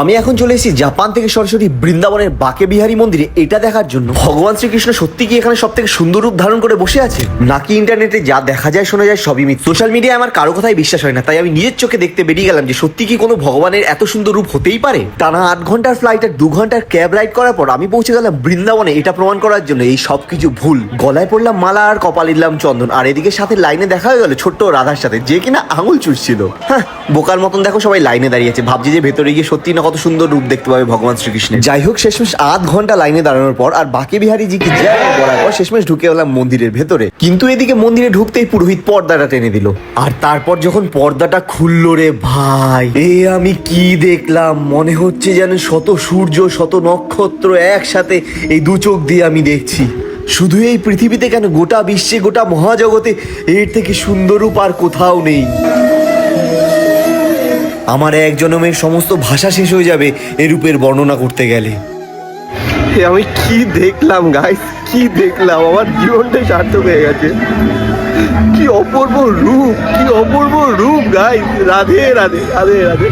আমি এখন চলে এসেছি জাপান থেকে সরাসরি বৃন্দাবনের বাকে বিহারী মন্দিরে এটা দেখার জন্য ভগবান শ্রীকৃষ্ণ সত্যি কি এখানে সব থেকে সুন্দর রূপ ধারণ করে বসে আছে, নাকি ইন্টারনেটে যা দেখা যায় শোনা যায় সবই মিথ্যা। সোশ্যাল মিডিয়ায় আমার কারো কথাই বিশ্বাস হয় না, তাই আমি নিজের চোখে দেখতে বেরিয়ে গেলাম যে সত্যি কি কোনো ভগবানের এত সুন্দর রূপ হতেই পারে। টানা 8 ঘন্টার ফ্লাইট আর 2 ঘন্টার ক্যাব রাইড করার পর আমি পৌঁছে গেলাম বৃন্দাবনে এটা প্রমাণ করার জন্য এই সবকিছু ভুল। গলায় পড়লাম মালা আর কপালে দিলাম চন্দন, আর এদিকে সাথে লাইনে দেখা হয়ে গেল ছোট্ট রাধার সাথে, যে কিনা আঙুল চুষছিল। হ্যাঁ, বোকার মতন দেখো সবাই লাইনে দাঁড়িয়েছে, ভাবছি যে ভেতরে গিয়ে সত্যি না কত সুন্দর রূপ দেখতে পাবে ভগবান শ্রীকৃষ্ণের। যাই হোক, শেষমেশ 8 ঘন্টা লাইনে দাঁড়ানোর পর আর বাকে বিহারী জি কি জয় বলার পর শেষমেশ ঢুকে গেলাম মন্দিরের ভেতরে। কিন্তু এদিকে মন্দিরে ঢুকতেই পুরোহিত পর্দাটা টেনে দিল, আর তারপর যখন পর্দাটা খুললো রে ভাই, আমি কি দেখলাম, মনে হচ্ছে যেন শত সূর্য শত নক্ষত্র একসাথে এই 2 চোখ দিয়ে আমি দেখছি। শুধু এই পৃথিবীতে কেন, গোটা বিশ্বে গোটা মহাজগতে এর থেকে সুন্দর রূপ আর কোথাও নেই। আমার এক জনমের সমস্ত ভাষা শেষ হয়ে যাবে এ রূপের বর্ণনা করতে গেলে। আমি কি দেখলাম গাইস, কি দেখলাম, আমার জীবনটাই সার্থক হয়ে গেছে। কি অপূর্ব রূপ, কি অপূর্ব রূপ গাইস। রাধে রাধে রাধে রাধে।